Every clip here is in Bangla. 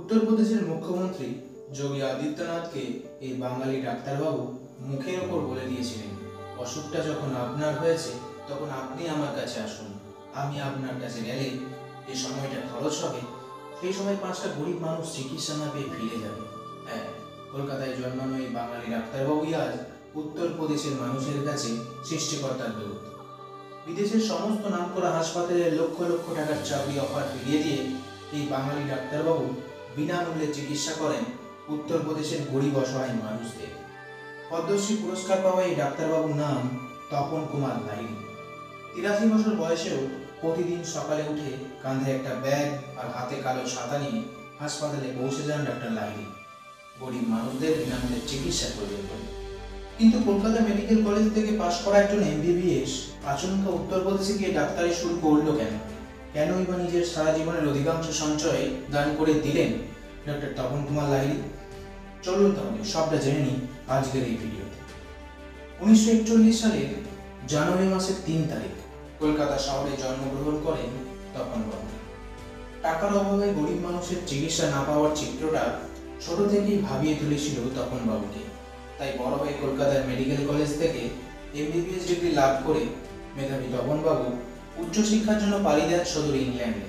উত্তরপ্রদেশের মুখ্যমন্ত্রী যোগী আদিত্যনাথকে এই বাঙালি ডাক্তারবাবু মুখের ওপর বলে দিয়েছিলেন, অসুখটা যখন আপনার হয়েছে তখন আপনি আমার কাছে আসুন, আমি আপনার কাছে গেলে যে সময়টা খরচ হবে সেই সময় 5টা গরিব মানুষ চিকিৎসা না পেয়ে ফিরে যাবে। হ্যাঁ, কলকাতায় জন্মানো এই বাঙালি ডাক্তারবাবুই আজ উত্তরপ্রদেশের মানুষের কাছে সৃষ্টিকর্তার দূত। বিদেশের সমস্ত নামকরা হাসপাতালে লক্ষ লক্ষ টাকার চাকরি অফার ফিরিয়ে দিয়ে এই বাঙালি ডাক্তারবাবু বিনামূল্যে চিকিৎসা করেন উত্তরপ্রদেশের গরিব অসহায় মানুষদের। পদ্মশ্রী পুরস্কার পাওয়া এই ডাক্তারবাবুর নাম তপন কুমার লাহিড়ী। 83 বছর বয়সেও প্রতিদিন সকালে উঠে কাঁধে একটা ব্যাগ আর হাতে কালো ছাতা নিয়ে হাসপাতালে পৌঁছে যান ডাক্তার লাহিড়ী গরিব মানুষদের বিনামূল্যে চিকিৎসা করবেন বলে। কিন্তু কলকাতা মেডিকেল কলেজ থেকে পাশ করা একজন MBBS আচমকা উত্তরপ্রদেশে গিয়ে ডাক্তারি শুরু করলো কেন? কেনই বা নিজের সারা জীবনের অধিকাংশ সঞ্চয় দান করে দিলেন ডক্টর তপন কুমার লাহিড়ী? চলুন তাহলে সবটা জেনে নিই আজকের এই ভিডিওতে। 1941 সালের জানুয়ারি মাসের 3 তারিখ কলকাতা শহরে জন্মগ্রহণ করেন তপন বাবু। টাকার অভাবে গরিব মানুষের চিকিৎসা না পাওয়ার চিত্রটা ছোট থেকেই ভাবিয়ে তুলেছিল তপন বাবুকে। তাই বড় হয়ে কলকাতার মেডিকেল কলেজ থেকে MBBS ডিগ্রি লাভ করে মেধাবী তপন বাবু উচ্চশিক্ষার জন্য পাড়ি দেন সুদূর ইংল্যান্ডে।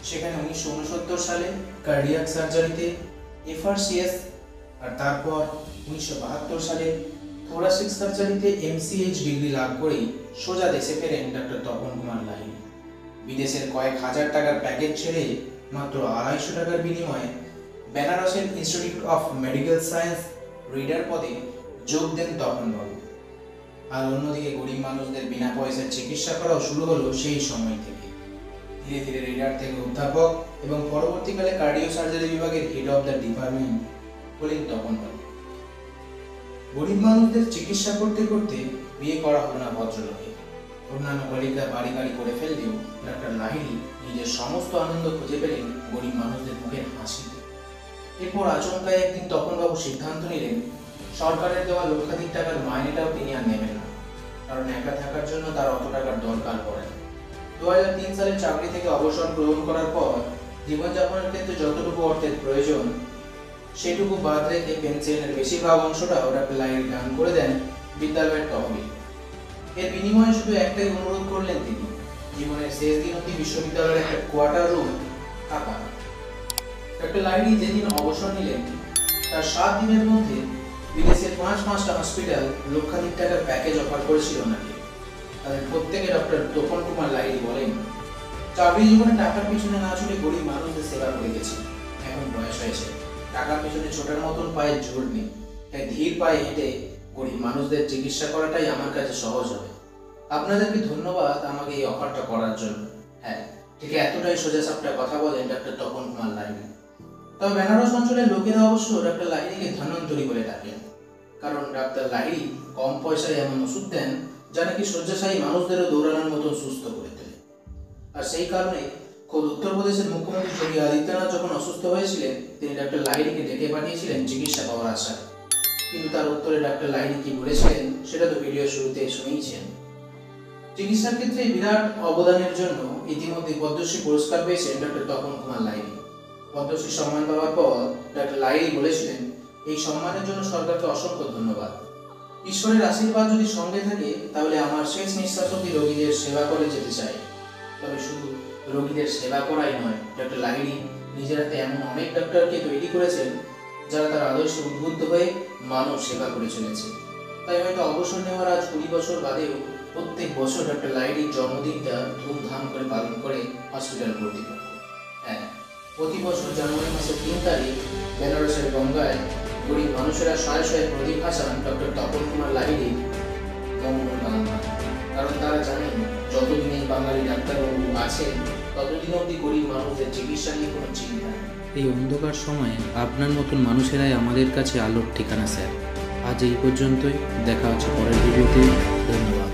সেখানে 1969 সালে কার্ডিয়াক সার্জারিতে FRCS আর তারপর 1972 সালে থোরাসিক সার্জারিতে MCH ডিগ্রি লাভ করেই সোজা দেশে ফেরেন ডক্টর তপন কুমার লাহিড়ী। বিদেশের কয়েক হাজার টাকার প্যাকেজ ছেড়ে মাত্র 250 টাকার বিনিময়ে বেনারসের institute of medical science reader পদে যোগ দেন তপন বাবু। আর অন্যদিকে গরিব মানুষদের বিনা পয়সার চিকিৎসা করাও শুরু হলো সেই সময় থেকে। ধীরে ধীরে রিডার থেকে অধ্যাপক এবং পরবর্তীকালে কার্ডিও সার্জারি বিভাগের হেড অফ দ্য ডিপার্টমেন্ট হলেন তপন বাবু। গরিব মানুষদের চিকিৎসা করতে করতে বিয়ে করা হলো না ভদ্রলোকে। অন্যান্য কলিগরা বাড়ি গাড়ি করে ফেললেও ডাক্তার লাহিড়ী নিজের সমস্ত আনন্দ খুঁজে পেলেন গরিব মানুষদের মুখের হাসিতে। এরপর আচমকাই একদিন তপনবাবু সিদ্ধান্ত নিলেন সরকারের দেওয়া লক্ষাধিক টাকার মাইনেটাও তিনি আর নেবেন না, কারণ একা থাকার জন্য তার অত টাকার দরকার পড়ে না। 2003 সালে চাকরি থেকে অবসর গ্রহণ করার পর জীবনযাপনের ক্ষেত্রে যতটুকু অর্থের প্রয়োজন সেটুকু বাদ রেখে পেনশনের বেশিরভাগ অংশটাও ডাক্তার লাহিড়ী দান করে দেন বিদ্যালয়ের তহবিল। এর বিনিময়ে শুধু একটাই অনুরোধ করলেন তিনি, জীবনের শেষ দিন অবধি বিশ্ববিদ্যালয়ের একটা কোয়ার্টার রুম থাকা। ডক্টর লাহিড়ী যেদিন অবসর নিলেন তার 7 দিনের মধ্যে বিদেশের 5টা হসপিটাল লক্ষাধিক টাকার প্যাকেজ অফার করেছিল ওনাকে। তাদের প্রত্যেকে ডক্টর তপন কুমার লাহিড়ী বলেন, চাকরি জীবনে টাকার পিছনে না ছুটে গরিব মানুষদের সেবা করে গেছি। এখন বয়স হয়েছে, টাকার পিছনে ছোটার মতন পায়ে জোর নেই, তাই ধীর পায়ে হেঁটে গরিব মানুষদের চিকিৎসা করাটাই আমার কাছে সহজ হবে। আপনাদেরকে ধন্যবাদ আমাকে এই অফারটা করার জন্য। হ্যাঁ, ঠিক এতটাই সোজাসাপটা কথা বলেন ডক্টর তপন কুমার লাহিড়ী। তবে বেনারস অঞ্চলের লোকেরা অবশ্য ডাক্তার লাহিড়ীকে ধন্বন্তরী বলে ডাকেন, কারণ ডাক্তার লাহিড়ী কম পয়সায় এমন ওষুধ দেন যা নাকি শয্যাশায়ী মানুষদেরও দৌড়ানোর মতন সুস্থ করে তোলে। আর সেই কারণে খোদ উত্তরপ্রদেশের মুখ্যমন্ত্রী যোগী আদিত্যনাথ যখন অসুস্থ হয়েছিলেন তিনি ডাক্তার লাহিড়ীকে ডেকে পাঠিয়েছিলেন চিকিৎসা পাওয়ার আশায়। কিন্তু তার উত্তরে ডাক্তার লাহিড়ী কি বলেছিলেন সেটা তো ভিডিও শুরুতে শুনেইছেন। চিকিৎসার ক্ষেত্রে বিরাট অবদানের জন্য ইতিমধ্যে পদ্মশ্রী পুরস্কার পেয়েছেন ডক্টর তপন কুমার লাহিড়ী। পদ্মশ্রী সম্মান পাওয়ার পর ডক্টর লাহিড়ী বলেছিলেন, এই সম্মানের জন্য সরকারকে অসংখ্য ধন্যবাদ। ঈশ্বরের আশীর্বাদ যদি সঙ্গে থাকে তাহলে আমার শেষ নিঃশ্বাস অবধি রোগীদের সেবা করে যেতে চাই। তবে শুধু রোগীদের সেবা করাই নয়, ডক্টর লাহিড়ী নিজের হাতে এমন অনেক ডক্টরকে তৈরি করেছেন যারা তার আদর্শে উদ্বুদ্ধ হয়ে মানব সেবা করে চলেছে। তাই হয়তো অবসর নেওয়ার আজ 20 বছর বাদেও প্রত্যেক বছর ডক্টর লাহিড়ীর জন্মদিনটা ধুমধাম করে পালন করে হসপিটাল কর্তৃপক্ষ। হ্যাঁ, প্রতি বছর জানুয়ারি মাসের 3 তারিখ বেনারসের গঙ্গায় গরিব মানুষেরা শয়ে শয়ে প্রদীপ ভাসান ডক্টর তপন কুমার লাহিড়ীর মঙ্গল কামনা। কারণ তারা জানেন যতদিন এই বাঙালি ডাক্তারবাবু আছেন ততদিন অবধি গরিব মানুষদের চিকিৎসা নিয়ে কোনো চিন্তা নেই। এই অন্ধকার সময়ে আপনার মতন মানুষেরাই আমাদের কাছে আলোর ঠিকানা স্যার। আজ এই পর্যন্তই, দেখা হচ্ছে পরের ভিডিওতে। ধন্যবাদ।